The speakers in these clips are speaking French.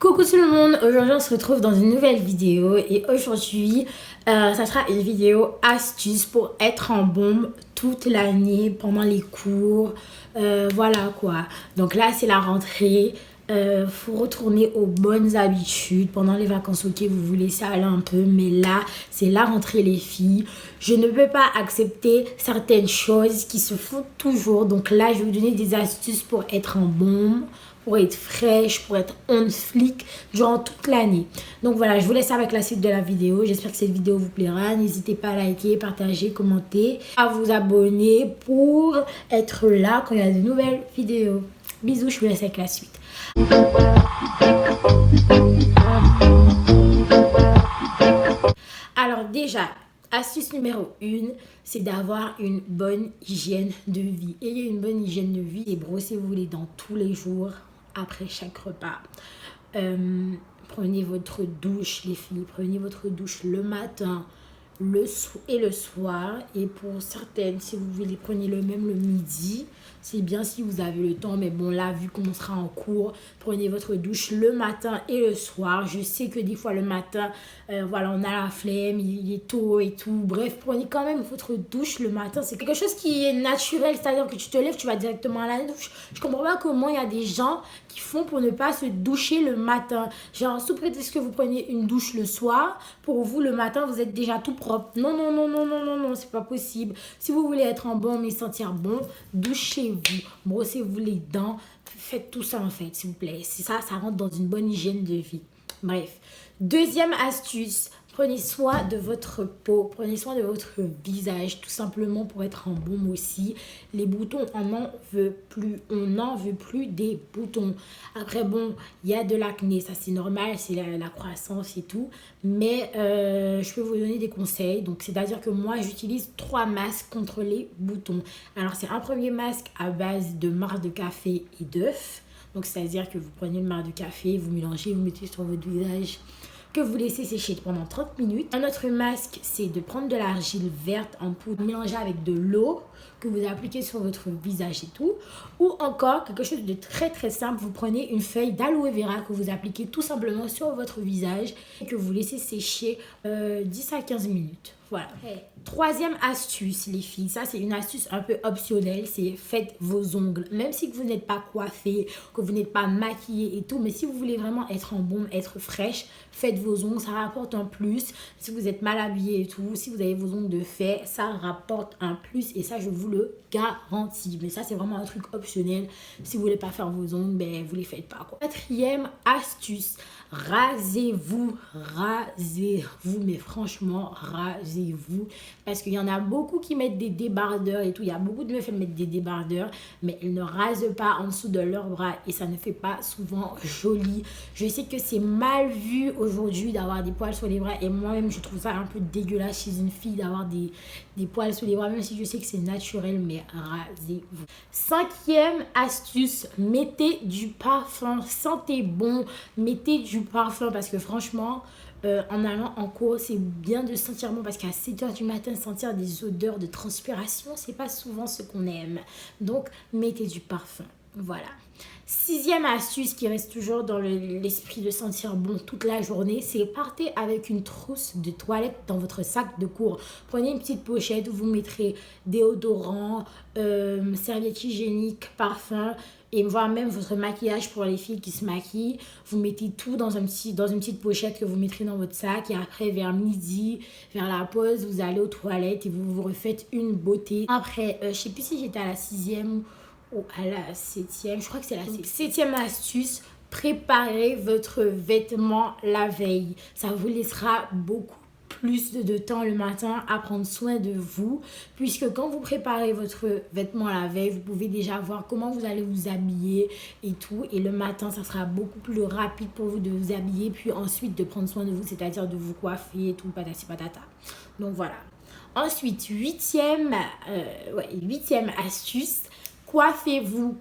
Coucou tout le monde, aujourd'hui on se retrouve dans une nouvelle vidéo et aujourd'hui ça sera une vidéo astuce pour être en bombe toute l'année pendant les cours, voilà quoi. Donc là c'est la rentrée, faut retourner aux bonnes habitudes pendant les vacances. Ok, vous vous laissez aller un peu, mais là c'est la rentrée les filles. Je ne peux pas accepter certaines choses qui se font toujours, donc là je vais vous donner des astuces pour être en bombe, pour être fraîche, pour être on flic durant toute l'année. Donc voilà, je vous laisse avec la suite de la vidéo. J'espère que cette vidéo vous plaira. N'hésitez pas à liker, partager, commenter, à vous abonner pour être là quand il y a de nouvelles vidéos. Bisous, je vous laisse avec la suite. Alors déjà, astuce numéro 1, c'est d'avoir une bonne hygiène de vie. Ayez une bonne hygiène de vie et brossez-vous les dents tous les jours après chaque repas. Prenez votre douche, les filles. Prenez votre douche le matin et le soir. Et pour certaines, si vous voulez, prenez-le même le midi. C'est bien si vous avez le temps, mais bon là, vu qu'on sera en cours, prenez votre douche le matin et le soir. Je sais que des fois le matin, voilà, on a la flemme, il est tôt et tout. Bref, prenez quand même votre douche le matin. C'est quelque chose qui est naturel, c'est-à-dire que tu te lèves, tu vas directement à la douche. Je comprends pas comment il y a des gens qui font pour ne pas se doucher le matin. Genre, sous prétexte que vous preniez une douche le soir, pour vous, le matin, vous êtes déjà tout propre. Non, non, non, non, non, non, non, c'est pas possible. Si vous voulez être en bon mais sentir bon, douchez-vous, brossez-vous les dents, faites tout ça en fait, s'il vous plaît. C'est ça, ça rentre dans une bonne hygiène de vie. Bref, deuxième astuce, prenez soin de votre peau, prenez soin de votre visage, tout simplement pour être en bombe aussi. Les boutons, on n'en veut plus, on n'en veut plus des boutons. Après bon, il y a de l'acné, ça c'est normal, c'est la croissance et tout. Mais je peux vous donner des conseils. Donc c'est-à-dire que moi j'utilise 3 masques contre les boutons. Alors c'est un premier masque à base de marc de café et d'œuf. Donc c'est-à-dire que vous prenez le marc de café, vous mélangez, vous mettez sur votre visage, que vous laissez sécher pendant 30 minutes. Un autre masque, c'est de prendre de l'argile verte en poudre mélangée avec de l'eau que vous appliquez sur votre visage et tout. Ou encore, quelque chose de très très simple, vous prenez une feuille d'aloe vera que vous appliquez tout simplement sur votre visage et que vous laissez sécher 10 à 15 minutes. Voilà. Troisième astuce, les filles, ça c'est une astuce un peu optionnelle, c'est faites vos ongles. Même si vous n'êtes pas coiffée, que vous n'êtes pas maquillée et tout, mais si vous voulez vraiment être en bombe, être fraîche, faites vos ongles, ça rapporte un plus. Si vous êtes mal habillée et tout, si vous avez vos ongles de fait, ça rapporte un plus et ça je vous le garantis. Mais ça c'est vraiment un truc optionnel. Si vous voulez pas faire vos ongles, ben vous les faites pas quoi. Quatrième astuce, rasez-vous, mais franchement rasez-vous, parce qu'il y en a beaucoup qui mettent des débardeurs et tout. Il y a beaucoup de meufs qui mettent des débardeurs, mais elles ne rasent pas en dessous de leurs bras et ça ne fait pas souvent joli. Je sais que c'est mal vu aujourd'hui d'avoir des poils sur les bras et moi-même je trouve ça un peu dégueulasse chez une fille d'avoir des poils sur les bras, même si je sais que c'est naturel, mais rasez-vous. Cinquième astuce, mettez du parfum, sentez bon, mettez du parfum parce que franchement, en allant en cours, c'est bien de sentir bon parce qu'à 7h du matin, sentir des odeurs de transpiration, c'est pas souvent ce qu'on aime. Donc, mettez du parfum. Voilà. Sixième astuce qui reste toujours dans l'esprit de sentir bon toute la journée, c'est partez avec une trousse de toilette dans votre sac de cours. Prenez une petite pochette où vous mettrez déodorant, serviette hygiénique, parfum et voire même votre maquillage pour les filles qui se maquillent. Vous mettez tout dans une petite pochette que vous mettrez dans votre sac et après vers midi, vers la pause, vous allez aux toilettes et vous vous refaites une beauté. Après, je sais plus si j'étais à la 6e ou à la 7e, je crois que c'est la 7e astuce, préparez votre vêtement la veille. Ça vous laissera beaucoup plus de temps le matin à prendre soin de vous, puisque quand vous préparez votre vêtement la veille, vous pouvez déjà voir comment vous allez vous habiller et tout, et le matin ça sera beaucoup plus rapide pour vous de vous habiller, puis ensuite de prendre soin de vous, c'est-à-dire de vous coiffer et tout, patati patata. Donc voilà. Ensuite, huitième astuce, coiffez-vous.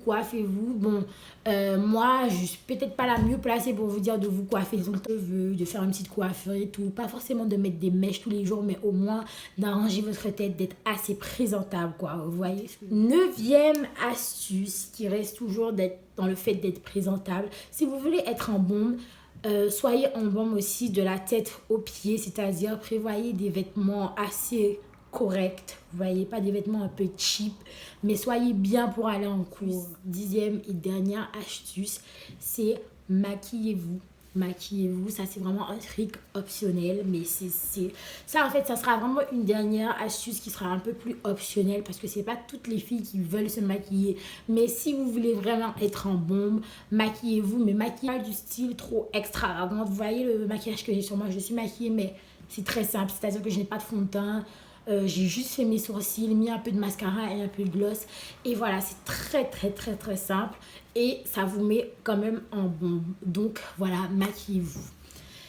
Bon, moi, je suis peut-être pas la mieux placée pour vous dire de vous coiffer sur le cheveu, de faire une petite coiffure et tout. Pas forcément de mettre des mèches tous les jours, mais au moins d'arranger votre tête, d'être assez présentable, quoi. Vous voyez? Neuvième astuce qui reste toujours dans le fait d'être présentable. Si vous voulez être en bombe, Soyez en bombe aussi de la tête aux pieds, c'est-à-dire prévoyez des vêtements assez corrects. Vous voyez, pas des vêtements un peu cheap, mais soyez bien pour aller en cours. 10e et dernière astuce, c'est maquillez-vous. Maquillez-vous, ça c'est vraiment un truc optionnel, mais ça en fait ça sera vraiment une dernière astuce qui sera un peu plus optionnelle parce que c'est pas toutes les filles qui veulent se maquiller, mais si vous voulez vraiment être en bombe, maquillez-vous, mais maquillez pas du style trop extravagant. Vous voyez le maquillage que j'ai sur moi, je suis maquillée mais c'est très simple, c'est à dire que je n'ai pas de fond de teint. J'ai juste fait mes sourcils, mis un peu de mascara et un peu de gloss. Et voilà, c'est très très très très simple. Et ça vous met quand même en bombe. Donc voilà, maquillez-vous.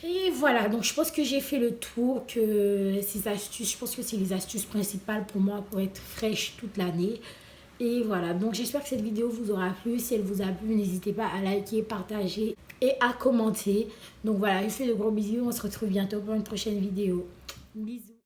Et voilà, donc je pense que j'ai fait le tour, que ces astuces, je pense que c'est les astuces principales pour moi pour être fraîche toute l'année. Et voilà, donc j'espère que cette vidéo vous aura plu. Si elle vous a plu, n'hésitez pas à liker, partager et à commenter. Donc voilà, je vous fais de gros bisous. On se retrouve bientôt pour une prochaine vidéo. Bisous.